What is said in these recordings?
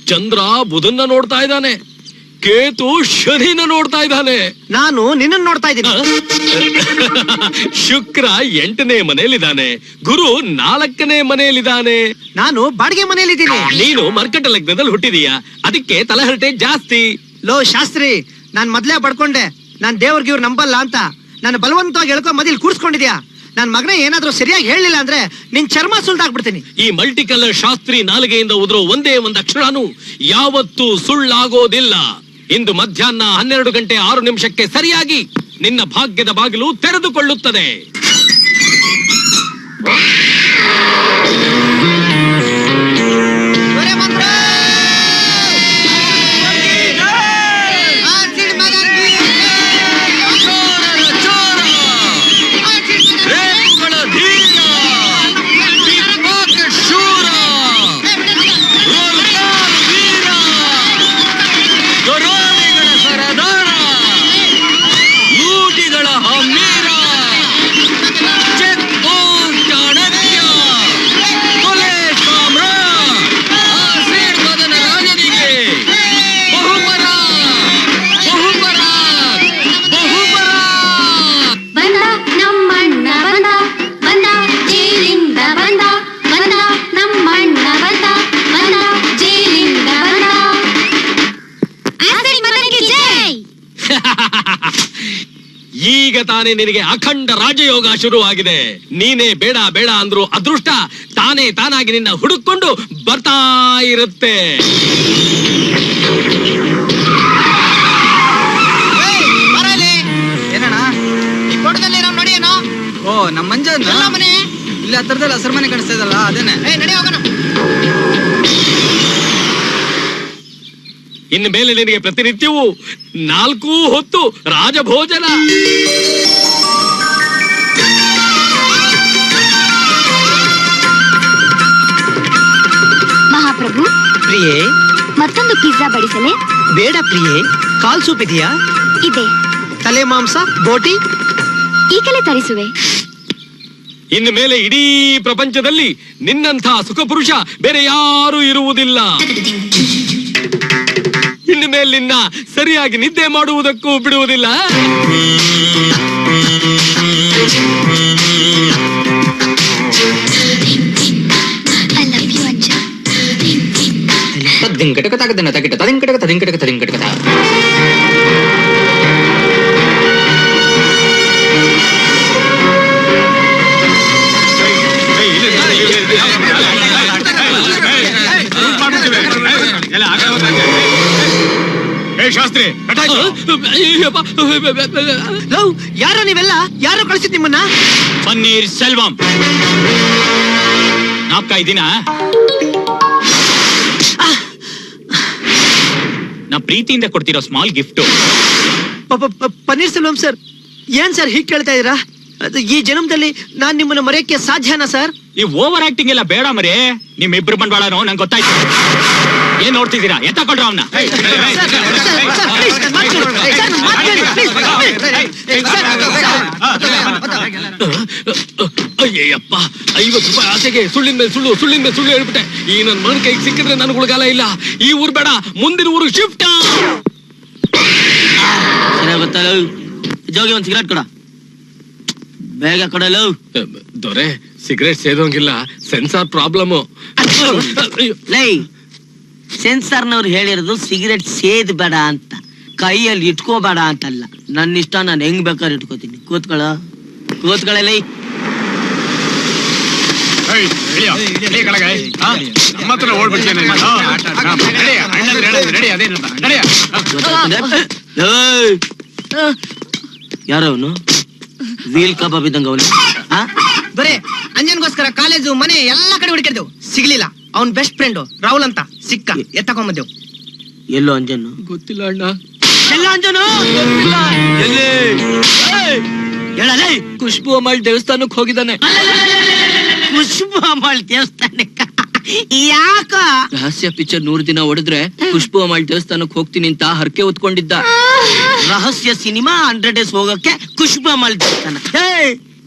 ಚಂದ್ರ ಬುಧನ್ನ ನೋಡ್ತಾ ಇದ್ದಾನೆ, ಕೇತು ಶನಿನ ನೋಡ್ತಾ ಇದ್ದಾನೆ, ನಾನು ನಿನ್ನ ನೋಡ್ತಾ ಇದ್ದೀನಿ. ಶುಕ್ರ 8ನೇ ಮನೆಯಲ್ಲಿದ್ದಾನೆ, ಗುರು 4ನೇ ಮನೆಯಲ್ಲಿದ್ದಾನೆ. ನಾನು ಬಾಡಿಗೆ ಮನೆಯಲ್ಲಿದ್ದೀನಿ. ನೀನು ಮರ್ಕಟ ಲಗ್ನದಲ್ಲಿ ಹುಟ್ಟಿದೀಯ, ಅದಕ್ಕೆ ತಲೆಹರಟೆ ಜಾಸ್ತಿ. ಲೋ ಶಾಸ್ತ್ರಿ, ನಾನ್ ಮೊದ್ಲೇ ಬಡ್ಕೊಂಡೆ ನಾನ್ ದೇವ್ರಿಗೆ ಇವ್ರು ನಂಬಲ್ಲ ಅಂತ. ನಾನು ಬಲವಂತವಾಗಿ ಹೇಳ್ಕೊ ಮದಿಲ್ ಕೂರ್ಸ್ಕೊಂಡಿದ್ಯಾ. ನನ್ ಮಗನ ಏನಾದ್ರೂ ಸರಿಯಾಗಿ ಹೇಳಲಿಲ್ಲ ಅಂದ್ರೆ ನಿನ್ ಚರ್ಮ ಸುಳ್ದಾಕ್ಬಿಡ್ತೀನಿ. ಈ ಮಲ್ಟಿ ಕಲರ್ ಶಾಸ್ತ್ರಿ ನಾಲಿಗೆಯಿಂದ ಉದುರೋ ಒಂದೇ ಒಂದು ಅಕ್ಷರನು ಯಾವತ್ತೂ ಸುಳ್ಳಾಗೋದಿಲ್ಲ. ಇಂದು ಮಧ್ಯಾಹ್ನ 12 ಗಂಟೆ 6 ನಿಮಿಷಕ್ಕೆ ಸರಿಯಾಗಿ ನಿನ್ನ ಭಾಗ್ಯದ ಬಾಗಿಲು ತೆರೆದುಕೊಳ್ಳುತ್ತದೆ. ಈಗ ತಾನೇ ನಿನಗೆ ಅಖಂಡ ರಾಜಯೋಗ ಶುರುವಾಗಿದೆ. ನೀನೇ ಬೇಡ ಬೇಡ ಅಂದ್ರು ಅದೃಷ್ಟ ತಾನೇ ತಾನಾಗಿ ನಿನ್ನ ಹುಡುಕೊಂಡು ಬರ್ತಾ ಇರುತ್ತೆ. ಏನಣ್ಣ ಈ ಫೋಟೋದಲ್ಲಿ ನಾವು ನೋಡಿಯೇನೋ? ಓ ನಮ್ಮ ಮಂಜ ಮನೆ ಇಲ್ಲಿ ಹತ್ರದಲ್ಲಿ ಹಸಿರು ಮನೆ ಕಾಣಿಸ್ತಾ ಇದಲ್ಲ, ಅದೇನೆ. ನಡಿ ಹೋಗೋಣ. ಇನ್ನು ಮೇಲೆ ನಿನಗೆ ಪ್ರತಿನಿತ್ಯವೂ 4 ಹೊತ್ತು ರಾಜಭೋಜನ. ಮಹಾಪ್ರಭು, ಪ್ರಿಯೇ, ಮತ್ತೊಂದು ಪಿಜ್ಜಾ ಬಡಿಸಲೇ? ಬೇಡ ಪ್ರಿಯೇ, ಕಾಲ್ ಸೂಪ್ ಇದೆಯಾ? ಇದೆ. ತಲೆ ಮಾಂಸ, ಬೋಟಿ ಈಗಲೇ ತರಿಸುವೆ. ಇನ್ನು ಮೇಲೆ ಇಡೀ ಪ್ರಪಂಚದಲ್ಲಿ ನಿನ್ನಂಥ ಸುಖ ಪುರುಷ ಬೇರೆ ಯಾರೂ ಇರುವುದಿಲ್ಲ. ಇನ್ನು ಮೇಲೆ ನಿನ್ನ ಸರಿಯಾಗಿ ನಿದ್ದೆ ಮಾಡುವುದಕ್ಕೂ ಬಿಡುವುದಿಲ್ಲ. ಶಾಸ್ತ್ರಿ, ಯಾರೋ ನೀವೆಲ್ಲ, ಯಾರೋ ಕಳಿಸಿದ್ ನಿಮ್ಮನ್ನ? ಪನ್ನೀರ್ ಸೆಲ್ವಂ ನಾಪ್ಕ ಇದೀನ. ನಾ ಪ್ರೀತಿಯಿಂದ ಕೊಡ್ತಿರೋ small gift. Paneer Selvam sir, ಏನ್ ಸರ್ ಹೀಗ್ ಕೇಳ್ತಾ ಇದೀರಾ? ಈ ಜನ್ಮದಲ್ಲಿ ನಾನ್ ನಿಮ್ಮನ್ನ ಮರೆಯಕ್ಕೆ ಸಾಧ್ಯನಾ ಸರ್? ಈ ಓವರ್ ಆಕ್ಟಿಂಗ್ ಎಲ್ಲ ಬೇಡ ಮರೆ. ನಿಮ್ಮಿಬ್ರು ಬಂಡವಾಳನೋ ನಂಗೆ ಗೊತ್ತಾಯ್ತು. ಏನ್ ನೋಡ್ತಿದ್ದೀರಾ? ಎತ್ತಕೊಳ್ರ ಅವನ್ನ. ಅಯ್ಯಪ್ಪ, 50 ರೂಪಾಯಿ ಆಸೆಗೆ ಸುಳ್ಳಿನ ಮೇಲೆ ಸುಳ್ಳು, ಸುಳ್ಳಿನ ಮೇಲೆ ಸುಳ್ಳು ಹೇಳ್ಬಿಟ್ಟೆ. ಈ ನನ್ ಮಗನ ಕೈಗೆ ಸಿಕ್ಕಿದ್ರೆ ನನ್ಗೆ ಉಳ್ಗಾಲ ಇಲ್ಲ. ಈ ಊರ್ ಬೇಡ, ಮುಂದಿನ ಊರು ಶಿಫ್ಟ್. ಗೊತ್ತಲ್ಲ, ಜೋಗಿ ಒಂದ್ ಸಿಗರೇಟ್ ಕೊಡ, ಬೇಗ ಕೊಡಲು. ದೊರೆ, ಸಿಗರೇಟ್ ಸೇದೋಂಗಿಲ್ಲ, ಸೆನ್ಸಾರ್ ಪ್ರಾಬ್ಲಮ್. ಲೈ, ಸೆನ್ಸಾರ್ನವ್ರು ಹೇಳಿರೋದು ಸಿಗರೇಟ್ ಸೇದ್ ಬೇಡ ಅಂತ, ಕೈಯಲ್ಲಿ ಇಟ್ಕೋಬೇಡ ಅಂತಲ್ಲ. ನನ್ನ ಇಷ್ಟ, ನಾನು ಹೆಂಗ್ ಬೇಕಾದ್ರೆ ಇಟ್ಕೋತೀನಿ. ಕೂತ್ಕೊಳ್ಳಲಿ. ಯಾರವನು? ವೀಲ್ ಕಬಾಬ್ ಇದ್ದಂಗ ಅವನು. ಬರೇ ಅಂಜನ್ಗೋಸ್ಕರ ಕಾಲೇಜು, ಮನೆ ಎಲ್ಲಾ ಕಡೆ ಹುಡುಕಿದ್ದೆವು, ಸಿಗ್ಲಿಲ್ಲ. ಅವ್ನ್ ಬೆಸ್ಟ್ ಫ್ರೆಂಡ್ ರಾಹುಲ್ ಅಂತ ಸಿಕ್ಕ, ಎತ್ತಕೊಂಬಂದೆವು. ಎಲ್ಲೋ ಅಂಜನು? ಗೊತ್ತಿಲ್ಲ ಅಣ್ಣ. ಎಲ್ಲ ಅಂಜನು ಹೇಳಲೇ. ಖುಷ್ಬು ಅಮ್ಮಾಳ್ ದೇವಸ್ಥಾನಕ್ಕೆ ಹೋಗಿದ್ದಾನೆ. ಖುಷ್ಬು ಅಮ್ಮಾಳ್ ದೇವಸ್ಥಾನಕ್ಕ ಯಾಕ? ರಹಸ್ಯ ಪಿಕ್ಚರ್ 100 ದಿನ ಹೊಡೆದ್ರೆ ಖುಷ್ಬು ಅಮ್ಮಾಳ್ ದೇವಸ್ಥಾನಕ್ಕೆ ಹೋಗ್ತೀನಿ ಅಂತ ಹರಕೆ ಹೊತ್ಕೊಂಡಿದ್ದ. ರಹಸ್ಯ ಸಿನಿಮಾ 100 days ಹೋಗಕ್ಕೆ ಖುಷ್ಬು ಅಮ್ಮಾಳ್ ದೇವಸ್ಥಾನ.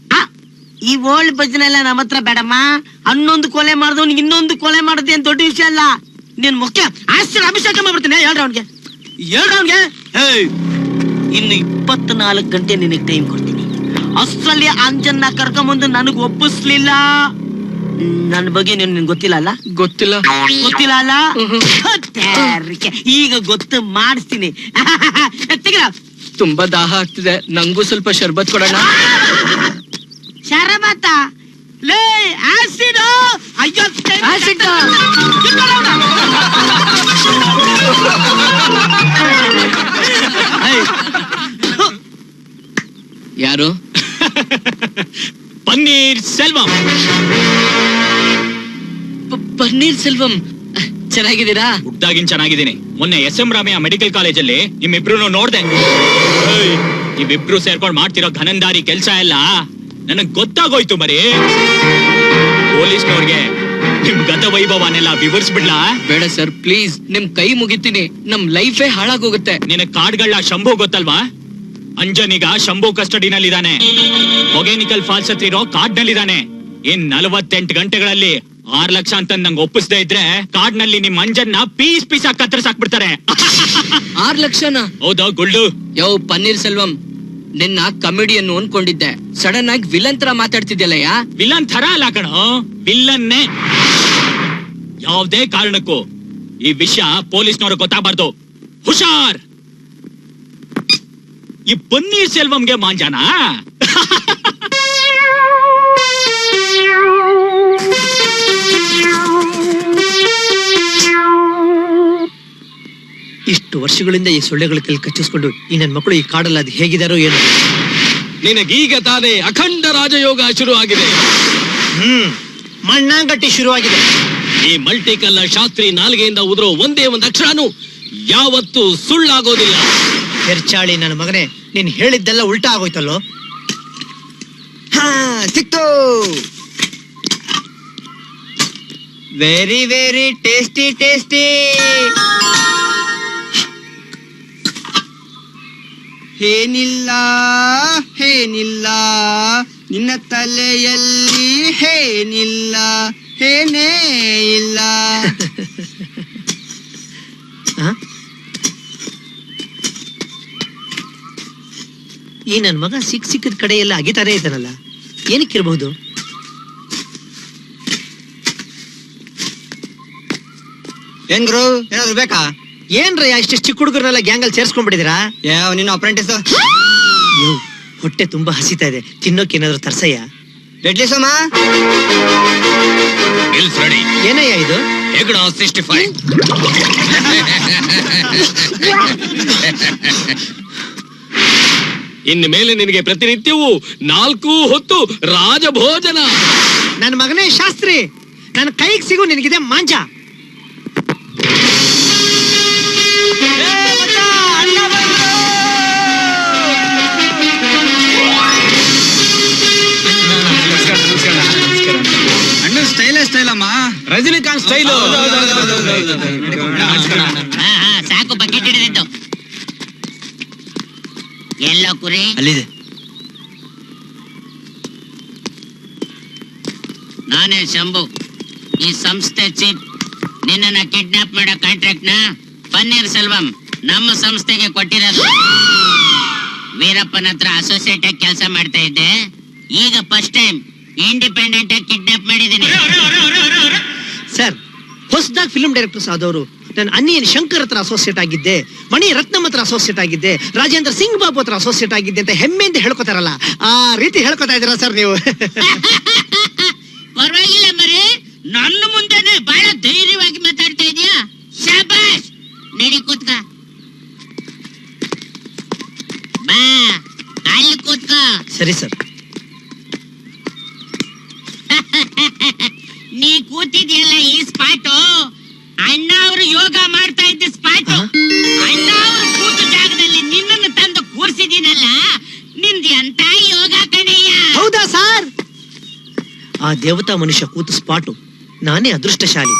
ಈ ಓಲ್ಡ್ ಭಜನೆ ಎಲ್ಲ ನಮ್ಮ ಹತ್ರ ಬೇಡಮ್ಮ. ಹನ್ನೊಂದು ಕೊಲೆ ಮಾಡಿದವ್ ಇನ್ನೊಂದು ಕೊಲೆ ಮಾಡೋದೇ ದೊಡ್ಡ ವಿಷಯ ಅಲ್ಲ. ನೀನ್ ಮುಖ್ಯ ಆಶ್ಚರ್ಯ ಅಭಿಷೇಕ ಮಾಡ್ಬಿಡ್ತೀನಿ. ಹೇಳ್ರ ಅವ್ನಿಗೆ. ಇನ್ನು 24 ಗಂಟೆ ನಿನಗೆ ಟೈಮ್ ಕೊಡ್ತೀನಿ. ಅಷ್ಟರಲ್ಲಿ ಅಂಜನ್ನ ಕರ್ಕೊಂಬಂದು ನನಗ್ ಒಪ್ಪಿಸ್ಲಿಲ್ಲ. ನನ್ನ ಬಗ್ಗೆ ನಿನ್ಗೆ ಗೊತ್ತಿಲ್ಲ ಅಲ್ಲ? ಗೊತ್ತಿಲ್ಲ. ಗೊತ್ತಿಲ್ಲ ಅಲ್ಲ? ಈಗ ಗೊತ್ತು ಮಾಡಿಸ್ತೀನಿ. ತೆಗಿರ. ತುಂಬಾ ದಾಹ ಆಗ್ತಿದೆ, ನಂಗೂ ಸ್ವಲ್ಪ ಶರ್ಬತ್ ಕೊಡೋಣ. ಶರಬತ್ತ ಲೇ ಆಸಿಡ್. ಅಯ್ಯೋ ಆಸಿಡ್. ಯಾರು? ಪನ್ನೀರ್ ಸೆಲ್ವಂ. ಪನ್ನೀರ್ ಸೆಲ್ವಂ, ಚೆನ್ನಾಗಿದ್ದೀರಾ? ಹುಟ್ಟಾಗಿನ್ ಚೆನ್ನಾಗಿದ್ದೀನಿ. ಮೊನ್ನೆ SM ರಾಮಯ್ಯ ಮೆಡಿಕಲ್ ಕಾಲೇಜಲ್ಲಿ ನಿಮ್ಮಿಬ್ರು ನೋಡ್ದೆ. ನೀವಿಬ್ರು ಸೇರ್ಕೊಂಡು ಮಾಡ್ತಿರೋ ಘನಂದಾರಿ ಕೆಲ್ಸ ಎಲ್ಲ ನನಗ್ ಗೊತ್ತಾಗೋಯ್ತು. ಬರೀ ಪೊಲೀಸ್ನವ್ರಿಗೆ ನಿಮ್ ಗತ ವೈಭವನೆಲ್ಲ ವಿವರಿಸ್ಬಿಡ್ಲಾ? ಬೇಡ ಸರ್, ಪ್ಲೀಸ್, ನಿಮ್ ಕೈ ಮುಗಿತೀನಿ. ನಮ್ ಲೈಫೇ ಹಾಳಾಗೋಗುತ್ತೆ. ನಿನಗ್ ಕಾರ್ಡ್ಗಳ ಶಂಭು ಗೊತ್ತಲ್ವಾ? ಅಂಜನೀಗ ಶಂಭು ಕಸ್ಟಡಿನಲ್ಲಿದ್ದಾನೆ. ಮೊಗೇನಿಕಲ್ ಫಾಲ್ಸ್ ಹತ್ರ ಇರೋ ಕಾರ್ಡ್ನಲ್ಲಿದ್ದಾನೆ. ಇನ್ 48 ಗಂಟೆಗಳಲ್ಲಿ 6 ಲಕ್ಷ ಅಂತ ನಂಗೆ ಒಪ್ಪಿಸದೇ ಇದ್ರೆ ಕಾರ್ಡ್ನಲ್ಲಿ ನಿಮ್ ಅಂಜನ್ನ ಪೀಸ್ ಪೀಸ್ ಆಗಿ ಕತ್ತರಿಸಾಕ್ಬಿಡ್ತಾರೆ. 6 ಲಕ್ಷನಾ? ಹೌದಾ ಗುಲ್ಡು? ಯೋ ಪನ್ನೀರ್ ಸೆಲ್ವಂ, ನಿನ್ನ ಕಮಿಡಿಯನ್ನು ಅನ್ಕೊಂಡಿದ್ದೆ. ಸಡನ್ ಆಗಿ ವಿಲನ್ ತರ ಮಾತಾಡ್ತಿದ್ಯಲ್ಲಯ್ಯ. ವಿಲನ್ ತರ ಅಲ್ಲ ಕಣೋ, ವಿಲ್ಲನ್ನೇ. ಯಾವ್ದೇ ಕಾರಣಕ್ಕೂ ಈ ವಿಷಯ ಪೊಲೀಸ್ನವ್ರು ಗೊತ್ತಾಗಬಾರ್ದು. ಹುಷಾರ್. ಈ ಪನ್ನೀರ್ ಸೆಲ್ವಂಗೆ ಮಾಂಜಾನ. ಇಷ್ಟು ವರ್ಷಗಳಿಂದ ಈ ಸೊಳ್ಳೆಗಳ ಕೈಲಿ ಕಚ್ಚಿಸ್ಕೊಂಡು ಈ ನನ್ನ ಮಕ್ಕಳು ಈ ಕಾಡಲ್ಲಿ ಅದು ಹೇಗಿದಾರೋ ಏನು. ನಿನಗೀಗ ತಾನೇ ಅಖಂಡ ರಾಜಯೋಗ ಶುರು ಆಗಿದೆ. ಮಣ್ಣಾಂಗಟ್ಟಿ ಶುರುವಾಗಿದೆ. ಈ ಮಲ್ಟಿಕಲ್ಲ ಶಾಸ್ತ್ರಿ ನಾಲಿಗೆಯಿಂದ ಉದುರೋ ಒಂದೇ ಒಂದು ಅಕ್ಷರನು ಯಾವತ್ತೂ ಸುಳ್ಳಾಗೋದಿಲ್ಲ. ಹೆರ್ಚಾಳಿ ನನ್ನ ಮಗನೇ, ನೀನ್ ಹೇಳಿದ್ದೆಲ್ಲ ಉಲ್ಟಾ ಆಗೋಯ್ತಲ್ಲೋ. ಸಿಕ್ತು. Very very tasty tasty. ಏನಿಲ್ಲ ಏನಿಲ್ಲ ನಿನ್ನ ತಲೆಯಲ್ಲಿ ಏನಿಲ್ಲ ಏನೇ ಇಲ್ಲ. ಈ ನನ್ ಮಗ ಸಿಕ್ಕದ ಕಡೆ ಎಲ್ಲ ಅಗಿತಾನೆ ಇದ್ದಾನಲ್ಲ, ಏನಕ್ಕಿರಬಹುದು? ಏನ್ ಗುರು, ಏನಾದ್ರು ಬೇಕಾ? ಏನ್ರಯ್ಯ ಇಷ್ಟು ಚಿಕ್ಕ ಹುಡುಗರನ್ನೆಲ್ಲ ಗ್ಯಾಂಗಲ್ಲಿ ಸೇರ್ಸ್ಕೊಂಡ್ಬಿಟ್ಟಿದ್ದೀರಾ? ಯಾವ ನಿನ್ನ ಅಪ್ರೆಂಟಿಸ್? ಹೊಟ್ಟೆ ತುಂಬಾ ಹಸಿತಾ ಇದೆ, ತಿನ್ನೋಕೆ ಏನಾದ್ರು ತರ್ಸಯ್ಯ. ಡೆಡ್ಲಿ ಸೋಮ. ಏನಯ್ಯ ಇದು? ಹೆಗ್ಡ 65. ಇನ್ನು ಮೇಲೆ ನಿನಗೆ ಪ್ರತಿನಿತ್ಯವೂ 4 ಹೊತ್ತು ರಾಜಭೋಜನ. ನನ್ನ ಮಗನೇ ಶಾಸ್ತ್ರಿ, ನನ್ನ ಕೈಗೆ ಸಿಗು ನಿನಗಿದೆ ಮಾಂಜ. ಅಣ್ಣ ಸ್ಟೈಲ್ ಅಮ್ಮ, ರಜನಿಕಾಂತ್ ಸ್ಟೈಲು. ಸಾಕು, ಬಕೆಟ್ ಹಿಡಿದಿತ್ತು. ಎಲ್ಲ ಕುರಿ ಅಲ್ಲಿದೆ. ನಾನೇ ಶಂಭು, ಈ ಸಂಸ್ಥೆ ಚೀಫ್. ನಿನ್ನ ಕಿಡ್ನಾಪ್ ಮಾಡೋ ಕಾಂಟ್ರಾಕ್ಟ್ ನ ಪನ್ನೀರ್ ಸೆಲ್ವಂ ನಮ್ಮ ಸಂಸ್ಥೆಗೆ ಕೊಟ್ಟಿರೋದು. ವೀರಪ್ಪನ ಹತ್ರ ಅಸೋಸಿಯೇಟ್ ಆಗಿ ಕೆಲಸ ಮಾಡ್ತಾ ಇದ್ದೆ. ಈಗ ಫಸ್ಟ್ ಟೈಮ್ ಇಂಡಿಪೆಂಡೆಂಟ್ ಆಗಿ ಕಿಡ್ನಾಪ್ ಮಾಡಿದ್ದೀನಿ. ಸರ್, ಹೊಸದಾಗಿ ಫಿಲ್ಮ್ ಡೈರೆಕ್ಟರ್ಸ್ ಆದವರು ನಾನು ಅನ್ನಿಯನ್ ಶಂಕರ್ ಹತ್ರ ಅಸೋಸಿಯೇಟ್ ಆಗಿದ್ದೆ, ಮಣಿ ರತ್ನಂ ಹತ್ರ ಅಸೋಸಿಯೇಟ್ ಆಗಿದ್ದೆ, ರಾಜೇಂದ್ರ ಸಿಂಗ್ ಬಾಬು ಹತ್ರ ಅಸೋಸಿಯೇಟ್ ಆಗಿದ್ದೆ ಅಂತ ಹೆಮ್ಮೆಯಿಂದ ಹೇಳ್ಕೊತಾರಲ್ಲ, ಆ ರೀತಿ ಹೇಳ್ಕೊತಾ ಇದ್ದೀರಾ ಸರ್ ನೀವು? ಪರವಾಗಿಲ್ಲ ಮರಿ, ನನ್ನ ಮುಂದೆನೆ ಬಹಳ ಧೈರ್ಯವಾಗಿ ಮಾತಾಡ್ತಾ ಇದೀಯಾ. ಶಾಬಾಷ್, ನಡಿ ಕೂತ್ಕ. ಬಾ, ಅಲ್ಲಿ ಕೂತ್ಕ. ಸರಿ ಸರ್. ನೀ ಕೂತಿದ್ಯಲ್ಲ ಈ ಸ್ಪಾಟು, ಅಣ್ಣ ಅವರು ಯೋಗ ಮಾಡ್ತಾ ಇದ್ದ ಸ್ಪಾಟು. ಅಣ್ಣ ಅವರು ಕೂತು ಜಾಗದಲ್ಲಿ ನಿನ್ನನ್ನು ತಂದು ಕೂರ್ಸಿದೀನಲ್ಲ, ನಿಂದ ಎಂತ ಯೋಗ ಕಣಯ್ಯ. ಹೌದಾ ಸರ್? ಆ ದೇವತಾ ಮನುಷ್ಯ ಕೂತು ಸ್ಪಾಟು, ನಾನೇ ಅದೃಷ್ಟಶಾಲಿ.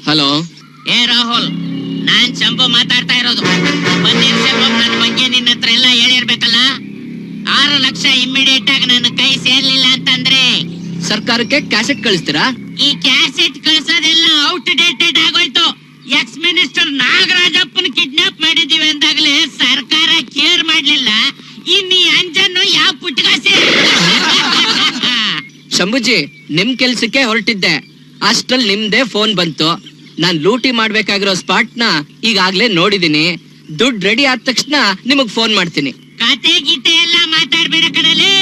ಹಲೋ. ಏ ರಾಹುಲ್, ನಾನ್ ಶಂಭು ಮಾತಾಡ್ತಾ ಇರೋದು. ಪನ್ನೀರ್ ಸೆಲ್ವಂ ನನ್ನ ಬಗ್ಗೆ ನಿನ್ನ 6 ಲಕ್ಷ ಇಮಿಡಿಯೇಟ್ ಆಗಿ ನನ್ನ ಕೈ ಸೇರ್ಲಿಲ್ಲ ಅಂತಂದ್ರೆ ಸರ್ಕಾರಕ್ಕೆ ಕ್ಯಾಸೆಟ್ ಕಳಿಸ್ತೀರಾ? ಈ ಕ್ಯಾಸೆಟ್ ಕಳ್ಸೋದೆಲ್ಲ ಔಟ್ ಡೇಟೆಡ್ ಆಗೋಯ್ತು. ಎಕ್ಸ್ ಮಿನಿಸ್ಟರ್ ನಾಗರಾಜಪ್ಪನ ಕಿಡ್ನಾಪ್ ಮಾಡಿದೀವಿ ಅಂದಾಗಲೇ ಸರ್ಕಾರ ಕೇರ್ ಮಾಡ್ಲಿಲ್ಲ. ಇನ್ನು ಈ ಅಂಜನ್ನು ಯಾವ ಪುಟ್ಕಾಸೆ. ಶಂಭುಜಿ, ನಿಮ್ ಕೆಲ್ಸಕ್ಕೆ ಹೊರಟಿದ್ದೆ, ಅಷ್ಟ್ರಲ್ಲಿ ನಿಮ್ದೇ ಫೋನ್ ಬಂತು. ನಾನ್ ಲೂಟಿ ಮಾಡ್ಬೇಕಾಗಿರೋ ಸ್ಪಾಟ್ ನ ಈಗಾಗ್ಲೇ ನೋಡಿದೀನಿ. ದುಡ್ಡು ರೆಡಿ ಆದ ತಕ್ಷಣ ನಿಮಗ್ ಫೋನ್ ಮಾಡ್ತೀನಿ. ಕತೆ ಗೀತೆ ಎಲ್ಲ ಮಾತಾಡ್ಬೇಡ ಕಣಲೆ.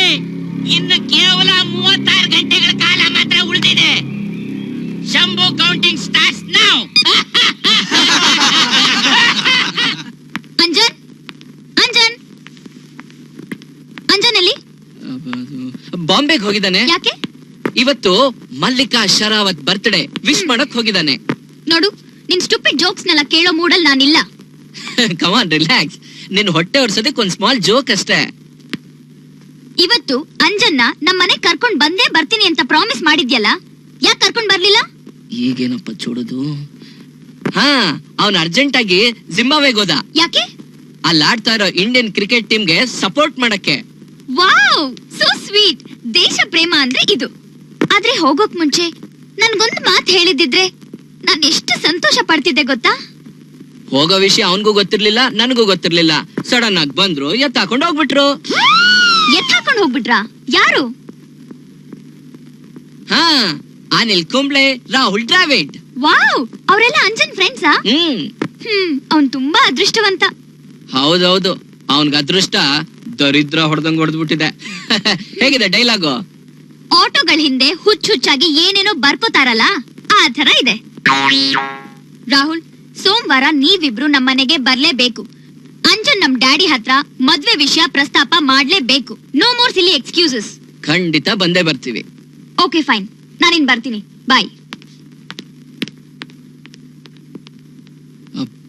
ಇನ್ನು ಕೇವಲ 36 ಗಂಟೆಗಳ ಕಾಲ ಮಾತ್ರ ಉಳಿದಿದೆ. Shambhu counting starts now. Anjan Anjan ಅಂಜನಲ್ಲಿ ಬಾಂಬೆಗೆ ಹೋಗಿದ್ದಾನೆ. ಯಾಕೆ? ಇವತ್ತು ಮಲ್ಲಿಕಾ ಶರಾವತ್ ಬರ್ತ್ಡೇ ವಿಶ್ ಮಾಡಕ್ ಹೋಗಿದ್ದಾನೆ. ನೋಡು, ನಿನ್ ಸ್ಟುಪಿಡ್ ಜೋಕ್ಸ್ ನೆಲ್ಲ ಕೇಳೋ ಮೂಡಲ್ ನಾನಿಲ್ಲ. ಕಮಾನ್ ರಿಲ್ಯಾಕ್ಸ್. ನಿನ್ ಹೊಟ್ಟೆ ಹೊಡ್ಸೋದಕ್ಕೆ ಒಂದ್ ಸ್ಮಾಲ್ ಜೋಕ್ ಅಷ್ಟೇ. ಇವತ್ತು ಅಂಜನ್ನ ನಮ್ಮನೆ ಕರ್ಕೊಂಡ್ ಬಂದೇ ಬರ್ತೀನಿ ಅಂತ ಪ್ರಾಮಿಸ್ ಮಾಡಿದ್ಯಲ್ಲ, ಯಾಕೆ ಕರ್ಕೊಂಡ್ ಬರ್ಲಿಲ್ಲ? ಈಗೇನಪ್ಪ ಚೂಡೋದು? ಹಾ, ಅವನ್ ಅರ್ಜೆಂಟ್ ಆಗಿ ಜಿಂಬಾಬ್ವೆಗೆ ಹೋದ. ಯಾಕೆ? ಅಲ್ಲಿ ಆಡ್ತಾ ಇರೋ ಇಂಡಿಯನ್ ಕ್ರಿಕೆಟ್ ಟೀಮ್ಗೆ ಸಪೋರ್ಟ್ ಮಾಡಕ್ಕೆ. Wow, so sweet. ದೇಶ ಪ್ರೇಮ ಅಂದ್ರೆ ಇದು. ಆದ್ರೆ ಹೋಗೋಕ್ ಮುಂಚೆ ನನ್ಗೊಂದು ಮಾತು ಹೇಳಿದಿದ್ರೆ ನಾನ್ ಎಷ್ಟು ಸಂತೋಷ ಪಡ್ತಿದ್ದೆ ಗೊತ್ತಾ? ಹೋಗೋ ವಿಷಯ ಅವನ್ಗೂ ಗೊತ್ತಿರ್ಲಿಲ್ಲ, ನನಗೂ ಗೊತ್ತಿರ್ಲಿಲ್ಲ. ಸಡನ್ ಆಗಿ ಬಂದ್ರು, ಎತ್ತಾಕೊಂಡು ಹೋಗ್ಬಿಟ್ರು. ಎತ್ತಾಕೊಂಡು ಹೋಗ್ಬಿಟ್ರಾ? ಯಾರು? ಹಾ, ಅನಿಲ್ ಕುಂಬ್ಳೆ, ರಾಹುಲ್ ದ್ರಾವಿಡ್. ವಾವ್, ಅವರೆಲ್ಲ ಅಂಜನ್ ಫ್ರೆಂಡ್ಸಾ? ಅವ್ನ್ ತುಂಬಾ ಅದೃಷ್ಟವಂತ. ಹೌದೌದು, ಅವನ್ಗ ಅದೃಷ್ಟ ದರಿದ್ರ ಹೊಡೆದಂಗ್ ಹೊಡೆದ್ಬಿಟ್ಟಿದೆ. ಹೇಗಿದೆ ಡೈಲಾಗು? ಆಟೋಗಳ ಹಿಂದೆ ಹುಚ್ಚಾಗಿ ಏನೇನೋ ಬರ್ಕೋತಾರಲ್ಲ, ಆ ತರ ಇದೆ. ರಾಹುಲ್, ಸೋಮವಾರ ನೀವಿಬ್ರು ನಮ್ಮನೆಗೆ ಬರ್ಲೇಬೇಕು. ಅಂಜನ್ ನಮ್ ಡ್ಯಾಡಿ ಹತ್ರ ಮದ್ವೆ ವಿಷಯ ಪ್ರಸ್ತಾಪ ಮಾಡ್ಲೇಬೇಕು. No more silly excuses. ಖಂಡಿತ ಬಂದೇ ಬರ್ತೀವಿ. ಓಕೆ ಫೈನ್, ನಾನಿನ್ ಬರ್ತೀನಿ. ಬಾಯ್. ಅಪ್ಪ